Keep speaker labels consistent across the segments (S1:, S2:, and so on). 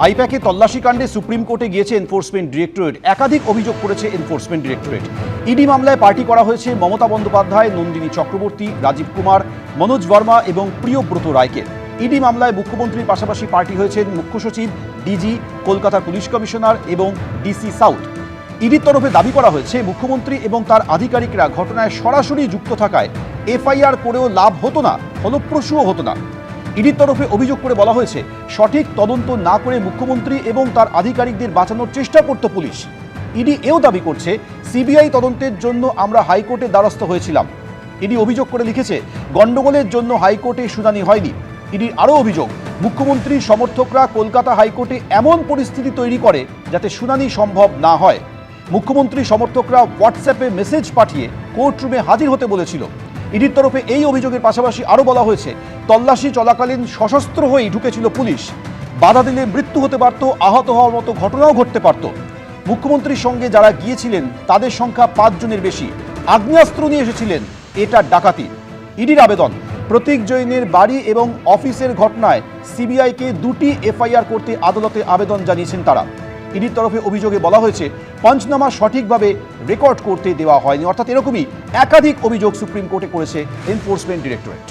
S1: আইপ্যাকে তল্লাশি কাণ্ডে সুপ্রিম কোর্টে গিয়েছে এনফোর্সমেন্ট ডিরেক্টরেট। একাধিক অভিযোগ করেছে এনফোর্সমেন্ট ডিরেক্টরেট। ইডি মামলায় পার্টি করা হয়েছে মমতা বন্দ্যোপাধ্যায়, নন্দিনী চক্রবর্তী, রাজীব কুমার, মনোজ বর্মা এবং প্রিয়ব্রত রায়কে। ইডি মামলায় মুখ্যমন্ত্রীর পাশাপাশি পার্টি হয়েছেন মুখ্য সচিব, ডিজি, কলকাতার পুলিশ কমিশনার এবং ডিসি সাউথ। ইডির তরফে দাবি করা হয়েছে মুখ্যমন্ত্রী এবং তার আধিকারিকরা ঘটনায় সরাসরি যুক্ত থাকায় এফআইআর করেও লাভ হতো না, ফলপ্রসূও হতো না। ইডির তরফে অভিযোগ করে বলা হয়েছে সঠিক তদন্ত না করে মুখ্যমন্ত্রী এবং তার আধিকারিকদের বাঁচানোর চেষ্টা করত পুলিশ। ইডি এও দাবি করছে সিবিআই তদন্তের জন্য আমরা হাইকোর্টের দ্বারস্থ হয়েছিলাম। ইডি অভিযোগ করে লিখেছে গন্ডগোলের জন্য হাইকোর্টে শুনানি হয়নি। ইডির আরও অভিযোগ মুখ্যমন্ত্রীর সমর্থকরা কলকাতা হাইকোর্টে এমন পরিস্থিতি তৈরি করে যাতে শুনানি সম্ভব না হয়। মুখ্যমন্ত্রী সমর্থকরা হোয়াটসঅ্যাপে মেসেজ পাঠিয়ে কোর্টরুমে হাজির হতে বলেছিল। ইডির তরফে এই অভিযোগের পাশাপাশি আরও বলা হয়েছে তল্লাশি চলাকালীন সশস্ত্র হয়েই ঢুকেছিল পুলিশ। বাধা দিলে মৃত্যু হতে পারত, আহত হওয়ার মতো ঘটনাও ঘটতে পারত। মুখ্যমন্ত্রীর সঙ্গে যারা গিয়েছিলেন তাদের সংখ্যা 5 জনের বেশি। আগ্নেয়াস্ত্র নিয়ে এসেছিলেন, এটা ডাকাতি। ইডির আবেদন প্রতীক জৈনের বাড়ি এবং অফিসের ঘটনায় সিবিআইকে 2টি এফআইআর করতে আদালতে আবেদন জানিয়েছেন তারা। ইডির তরফে অভিযোগে বলা হয়েছে পঞ্চনামা সঠিকভাবে রেকর্ড করতে দেওয়া হয়নি। অর্থাৎ এরকমই একাধিক অভিযোগ সুপ্রিম কোর্টে করেছে এনফোর্সমেন্ট ডিরেক্টরেট।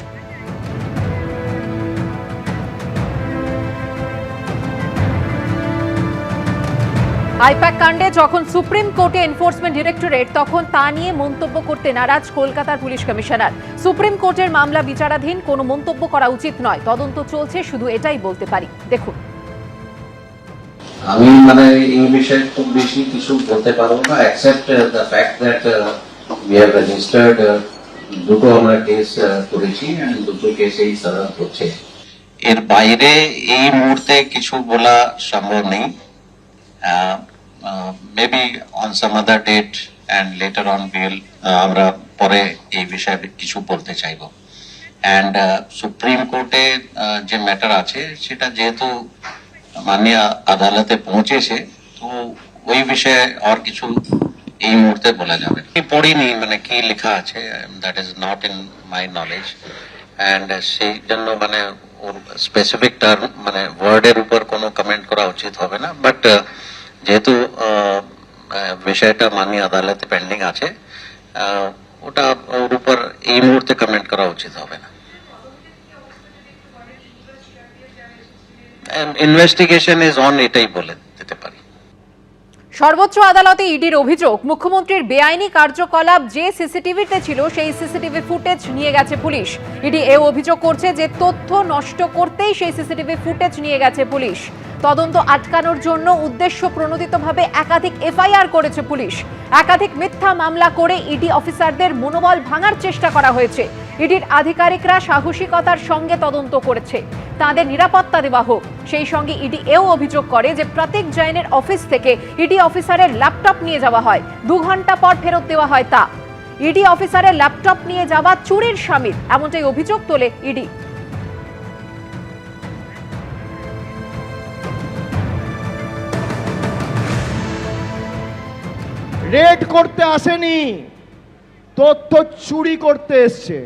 S2: আইপ্যাক কাণ্ডে যখন সুপ্রিম কোর্টে এনফোর্সমেন্ট ডিরেক্টরেট, তখন তা নিয়ে মন্তব্য করতে নারাজ কলকাতার পুলিশ কমিশনার। সুপ্রিম কোর্টের মামলা বিচারাধীন, কোনো মন্তব্য করা উচিত নয়, তদন্ত চলছে, শুধু এটাই বলতে পারি। দেখুন,
S3: আমি এই বিষয়ে খুব বেশি কিছু বলতে পারবো না, except the fact that we have registered দুটো আমরা কেস করেছি এন্ড দুটো কেসেই তদন্ত হচ্ছে। এর বাইরে এই মুহূর্তে কিছু বলা সম্ভব নেই। Maybe on some other date and later on আমরা পরে এই বিষয়ে কিছু বলতে চাইবো। এন্ড সুপ্রিম কোর্টে যে ম্যাটার আছে সেটা যেহেতু মাননীয় আদালতে পৌঁছেছে, তো ওই বিষয়ে আর কিছু এই মুহূর্তে বলা যাবে না। পড়িনি কি লেখা আছে, that is not in my knowledge. And সেই জন্য ওর স্পেসিফিক টার্ম ওয়ার্ডের উপর কোনো কমেন্ট করা উচিত হবে না। বাট যেহেতু বিষয়টা মাননীয় আদালতে পেন্ডিং আছে, ওটা ওর উপর এই মুহূর্তে কমেন্ট করা উচিত হবে না। ইনভেস্টিগেশন ইজ অন, এটাই বলে দিতে পারি।
S2: সর্বোচ্চ আদালতে ইডির অভিযোগ মুখ্যমন্ত্রীর বেআইনি কার্যকলাপ যে সিসিটিভিতে ছিল সেই সিসিটিভি ফুটেজ নিয়ে গেছে পুলিশ। ইডি এও অভিযোগ করছে যে তথ্য নষ্ট করতেই সেই সিসিটিভি ফুটেজ নিয়ে গেছে পুলিশ। তদন্ত আটকানোর জন্য উদ্দেশ্য প্রণোদিতভাবে একাধিক এফআইআর করেছে পুলিশ। একাধিক মিথ্যা মামলা করে ইডি অফিসারদের মনোবল ভাঙার চেষ্টা করা হয়েছে। ইডির আধিকারিকরা সাহসিকতার সঙ্গে তদন্ত করেছে, তাদের নিরাপত্তা দেওয়া হোক। সেই সঙ্গে ইডি এও অভিযোগ করে যে প্রতীক জৈনের অফিস থেকে ইডি অফিসারের ল্যাপটপ নিয়ে যাওয়া হয়, 2 ঘন্টা পর ফেরত দেওয়া হয় তা। ইডি অফিসারের ল্যাপটপ নিয়ে যাওয়া চুরির শামিল, এমনটাই অভিযোগ তোলে ইডি।
S4: রেড করতে আসেনি, তথ্য চুরি করতে এসছে।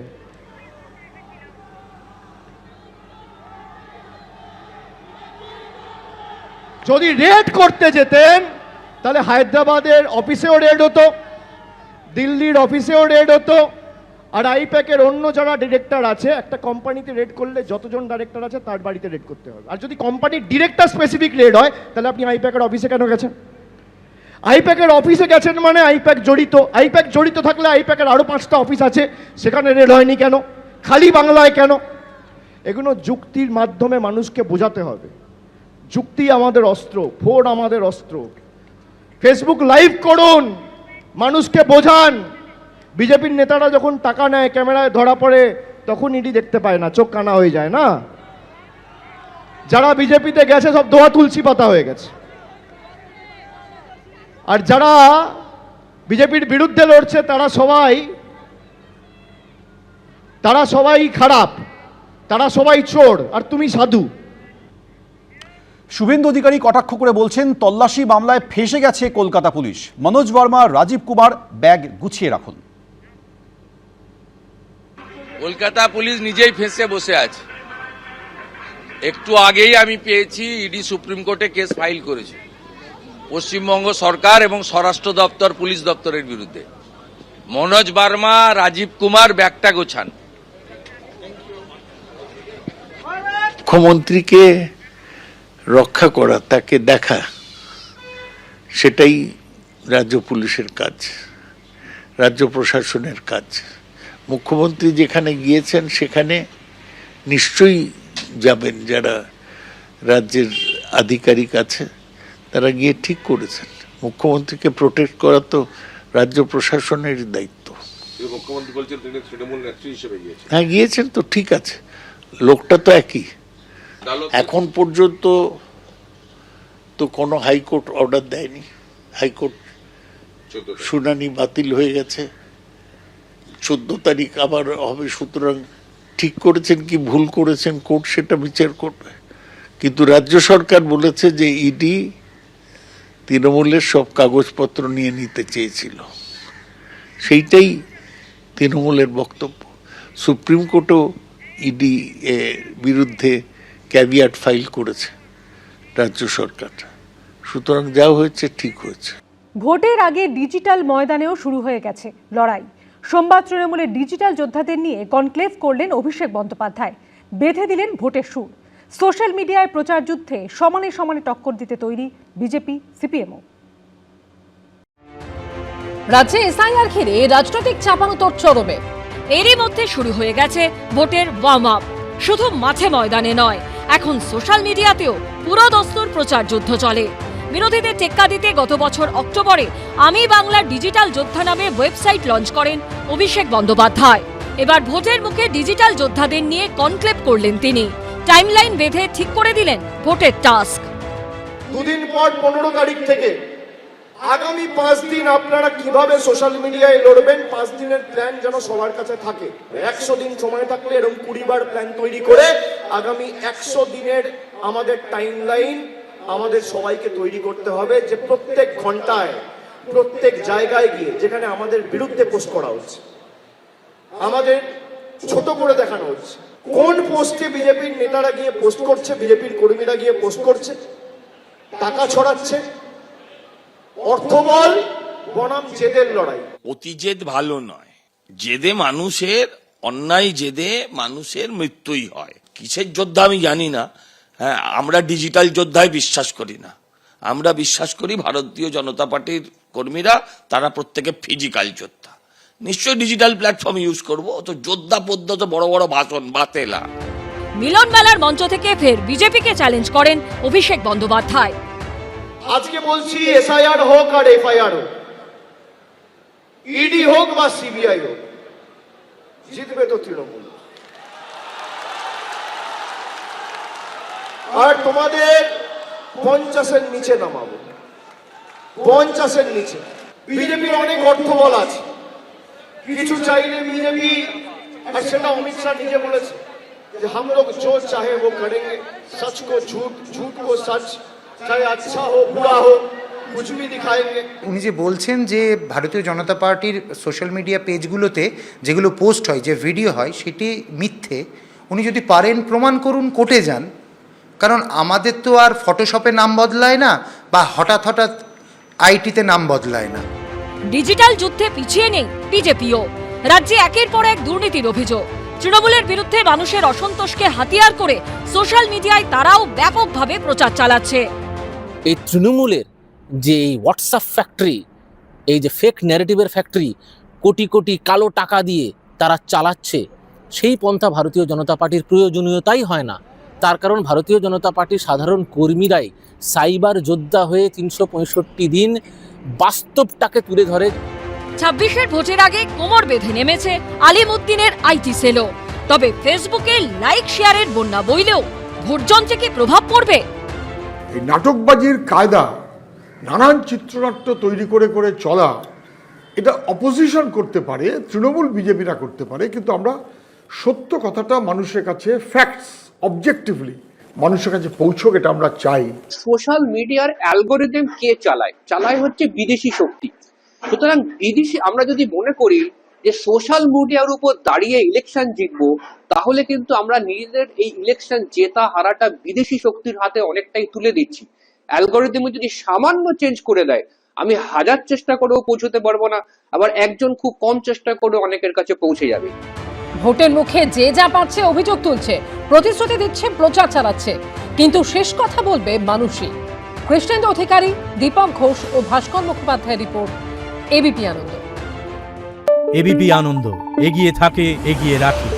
S4: যদি রেড করতে যেতেন তাহলে হায়দ্রাবাদের অফিসেও রেড হতো, দিল্লির অফিসেও রেড হতো। আর আইপ্যাকের অন্য যারা ডিরেক্টর আছে, একটা কোম্পানিতে রেড করলে যতজন ডাইরেক্টর আছে তার বাড়িতে রেড করতে হবে। আর যদি কোম্পানির ডিরেক্টর স্পেসিফিক রেড হয়, তাহলে আপনি আইপ্যাকের অফিসে কেন গেছেন? আইপ্যাকের অফিসে গেছেন মানে আইপ্যাক জড়িত। আইপ্যাক জড়িত থাকলে আইপ্যাকের আরও 5টা অফিস আছে, সেখানে রেড হয়নি কেন? খালি বাংলায় কেন? এগুলো যুক্তির মাধ্যমে মানুষকে বোঝাতে হবে। যুক্তি আমাদের অস্ত্র, ফোন আমাদের অস্ত্র। ফেসবুক লাইভ করুন, মানুষকে বোঝান। বিজেপির নেতারা যখন টাকা নেয়, ক্যামেরায় ধরা পড়ে, তখন ইডি দেখতে পায় না, চোখ কানা হয়ে যায় না? যারা বিজেপিতে গেছে সব দোয়া তুলসী পাতা হয়ে গেছে। আর যারা বিজেপির বিরুদ্ধে লড়ছে তারা সবাই খারাপ, তারা সবাই চোর, আর তুমি সাধু।
S1: শুভেন্দু অধিকারী কটাক্ষ করে বলছেন তল্লাশি মামলায় ফেঁসে গেছে কলকাতা পুলিশ। মনোজ বর্মা, রাজীব কুমার ব্যাগ গুছিয়ে রাখুন।
S5: কলকাতা পুলিশ নিজেই ফেঁসে বসে আছে। একটু আগেই আমি পেয়েছি ইডি সুপ্রিম কোর্টে কেস ফাইল করেছে পশ্চিমবঙ্গ সরকার এবং স্বরাষ্ট্র দপ্তর পুলিশ দপ্তরের বিরুদ্ধে। মনোজ বার্মা, রাজীব কুমার ব্যাগটা গোছান।
S6: মুখ্যমন্ত্রীকে রক্ষা করা, তাকে দেখা, সেটাই রাজ্য পুলিশের কাজ, রাজ্য প্রশাসনের কাজ। মুখ্যমন্ত্রী যেখানে গিয়েছেন সেখানে নিশ্চয়ই যাবেন, যারা রাজ্যের আধিকারিক আছে তারা গিয়ে ঠিক করেছেন। মুখ্যমন্ত্রীকে প্রোটেক্ট করা তো রাজ্য প্রশাসনেরই দায়িত্ব।
S7: মুখ্যমন্ত্রী বলছেন তিনি তৃণমূল নেত্রী হিসেবে গিয়েছেন।
S6: হ্যাঁ, গিয়েছেন তো, ঠিক আছে, লোকটা তো একই। এখন পর্যন্ত তো কোনো হাইকোর্ট অর্ডার দেয়নি, হাইকোর্ট শুনানি বাতিল হয়ে গেছে, 14 তারিখ আবার হবে। সুতরাং ঠিক করেছেন কি ভুল করেছেন কোর্ট সেটা বিচার করবে। কিন্তু রাজ্য সরকার বলেছে যে ইডি তৃণমূলের সব কাগজপত্র নিয়ে নিতে চেয়েছিল, সেইটাই তৃণমূলের বক্তব্য। সুপ্রিম কোর্টও ইডি বিরুদ্ধে ক্যাভিয়াট ফাইল করেছে রাজ্য সরকার। সুতরাং যা হয়েছে ঠিক হয়েছে।
S8: ভোটের আগে ডিজিটাল ময়দানেও শুরু হয়ে গেছে লড়াই। সোমবার তৃণমূলের ডিজিটাল যোদ্ধাদের নিয়ে কনক্লেভ করলেন অভিষেক বন্দ্যোপাধ্যায়, বেঁধে দিলেন ভোটের সুর। সোশ্যাল মিডিয়ায় প্রচার যুদ্ধে সমানে সমানে টক্কর দিতে তৈরি বিজেপি, সিপিএমও।
S2: রাজ্যে এসআইআর ঘিরে রাজনৈতিক চাপানোতর চরমে। এরই মধ্যে শুরু হয়ে গেছে ভোটের ওয়ার্ম আপ। শুধু মাঠে ময়দানে নয়, এখন সোশ্যাল মিডিয়াতেও পুরো দস্তুর প্রচার যুদ্ধ চলে। বিরোধীদের টেক্কা দিতে গত বছর অক্টোবরে আমি বাংলার ডিজিটাল যোদ্ধা নামে ওয়েবসাইট লঞ্চ করেন অভিষেক বন্দ্যোপাধ্যায়। এবার ভোটের মুখে ডিজিটাল যোদ্ধাদের নিয়ে কনক্লেভ করলেন তিনি। টাইমলাইন বেঁধে ঠিক করে দিলেন ভোটের টাস্ক।
S4: দুদিন পর 15 তারিখ থেকে আগামী 5 দিন আপনারা কিভাবে সোশ্যাল মিডিয়ায় লড়বেন, 5 দিনের প্ল্যান যেন সবার কাছে থাকে। 100 দিন সময় থাকলে এরকম 20 বার প্ল্যান তৈরি করে আগামী 100 দিনের আমাদের টাইমলাইন আমাদের সবাইকে তৈরি করতে হবে, যে প্রত্যেক ঘন্টায় প্রত্যেক জায়গায় গিয়ে যেখানে আমাদের বিরুদ্ধে পোস্ট করা হচ্ছে, আমাদের ছোট করে দেখানো হচ্ছে। কোন পোস্টে বিজেপির নেতারা গিয়ে পোস্ট করছে, বিজেপির কর্মীরা গিয়ে পোস্ট করছে, টাকা ছড়াচ্ছে, অর্থবল বনাম জেদের লড়াই।
S5: অতি জেদ ভালো নয়, জেদে মানুষের, অন্যায় জেদে মানুষের মৃত্যুই হয়। কিসের যোদ্ধা আমি জানি না। হ্যাঁ, আমরা ডিজিটাল যোদ্ধায় বিশ্বাস করি না। আমরা বিশ্বাস করি ভারতীয় জনতা পার্টির কর্মীরা তারা প্রত্যেকে ফিজিক্যাল যোদ্ধা। নিশ্চয়ই ডিজিটাল প্ল্যাটফর্ম ইউজ করব। তো যোদ্ধা পদ্ধতি বড় বড় ভাষণ বাতেলা।
S2: মিলন মেলার মঞ্চ থেকে ফের বিজেপিকে চ্যালেঞ্জ করেন অভিষেক বন্দ্যোপাধ্যায়।
S4: আজকে বলছি এসআইআর হোক আর এফআইআর হোক, ইডি হোক বা সিবিআই হোক, জিতবে তো তৃণমূল। আর তোমাদের 50-এর নিচে নামাবো, 50-এর নিচে। বিজেপির অনেক অর্থবল আছে, কিছু চাইলে বিজেপি, আর সেটা অমিত শাহ নিজে বলেছে যে हम लोग जो चाहे वो करेंगे, सच को झूठ, झूठ को सच, चाहे अच्छा हो बुरा हो, कुछ भी दिखाएंगे।
S9: উনি যে বলছেন যে ভারতীয় জনতা পার্টির সোশ্যাল মিডিয়া পেজগুলোতে যেগুলো পোস্ট হয়, যে ভিডিও হয়, সেটি মিথ্যে। উনি যদি পারেন প্রমাণ করুন, কোর্টে যান। কারণ আমাদের তো আর ফটোশপে নাম বদলায় না, বা হঠাৎ হঠাৎ আইটিতে নাম বদলায় না।
S2: ডিজিটাল যুদ্ধে পিছিয়ে নেই বিজেপিও। রাজ্যে একের পর এক দুর্নীতির অভিযোগ। তৃণমূলের বিরুদ্ধে মানুষের অসন্তোষকে হাতিয়ার করে সোশ্যাল মিডিয়ায় তারাও ব্যাপকভাবে প্রচার চালাচ্ছে।
S10: এই তৃণমূলের যে এই হোয়াটসঅ্যাপ ফ্যাক্টরি, এই যে ফেক ন্যারেটিভের ফ্যাক্টরি, কোটি কোটি কালো টাকা দিয়ে তারা চালাচ্ছে, সেই পন্থা ভারতীয় জনতা পার্টির প্রয়োজনীয়তাই হয় না। তার কারণ ভারতীয় জনতা পার্টির সাধারণ কর্মীরাই সাইবার যোদ্ধা হয়ে 365 দিন বাস্তবটাকে তুলে ধরে।
S2: 26-এর ভোটের আগে কোমর বেঁধে নেমেছে আলিমুদ্দিনের আইটি সেলও। তবে ফেসবুকে লাইক শেয়ারের বন্যা বইলেও ভোটযন্ত্রে কি প্রভাব পড়বে?
S11: এই নাটকবাজির কায়দা, নানান চিত্রনাট্য তৈরি করে করে চলা, এটা অপোজিশন করতে পারে, তৃণমূল বিজেপিরা করতে পারে, কিন্তু আমরা সত্য কথাটা মানুষের কাছে, ফ্যাক্টস অবজেক্টিভলি মানুষের কাছে পৌঁছক, এটা আমরা চাই।
S12: সোশ্যাল মিডিয়ার অ্যালগোরিদম কে চালায়? চালায় হচ্ছে বিদেশি শক্তি। সুতরাং বিদেশি, আমরা যদি মনে করি যে সোশ্যাল মিডিয়ার উপর দাঁড়িয়ে ইলেকশন জিতবো, তাহলে কিন্তু আমরা নিজেদের এই ইলেকশন জেতা হারাটা বিদেশি শক্তির হাতে অনেকটাই তুলে দিচ্ছি। অ্যালগোরিদম যদি সামান্য চেঞ্জ করে দেয়, আমি হাজার চেষ্টা করেও পৌঁছতে পারবো না, আবার একজন খুব কম চেষ্টা করে অনেকের কাছে পৌঁছে যাবে।
S13: ভোটের মুখে যে যা পারছে অভিযোগ তুলছে, প্রতিশ্রুতি দিচ্ছে, প্রচার চালাচ্ছে, কিন্তু শেষ কথা বলবে মানুষই। কৃষ্ণেন্দু অধিকারী, দীপক ঘোষ ও ভাস্কর মুখোপাধ্যায়ের রিপোর্ট, এবিপি আনন্দ।
S14: এবিপি আনন্দ, এগিয়ে থাকে, এগিয়ে রাখে।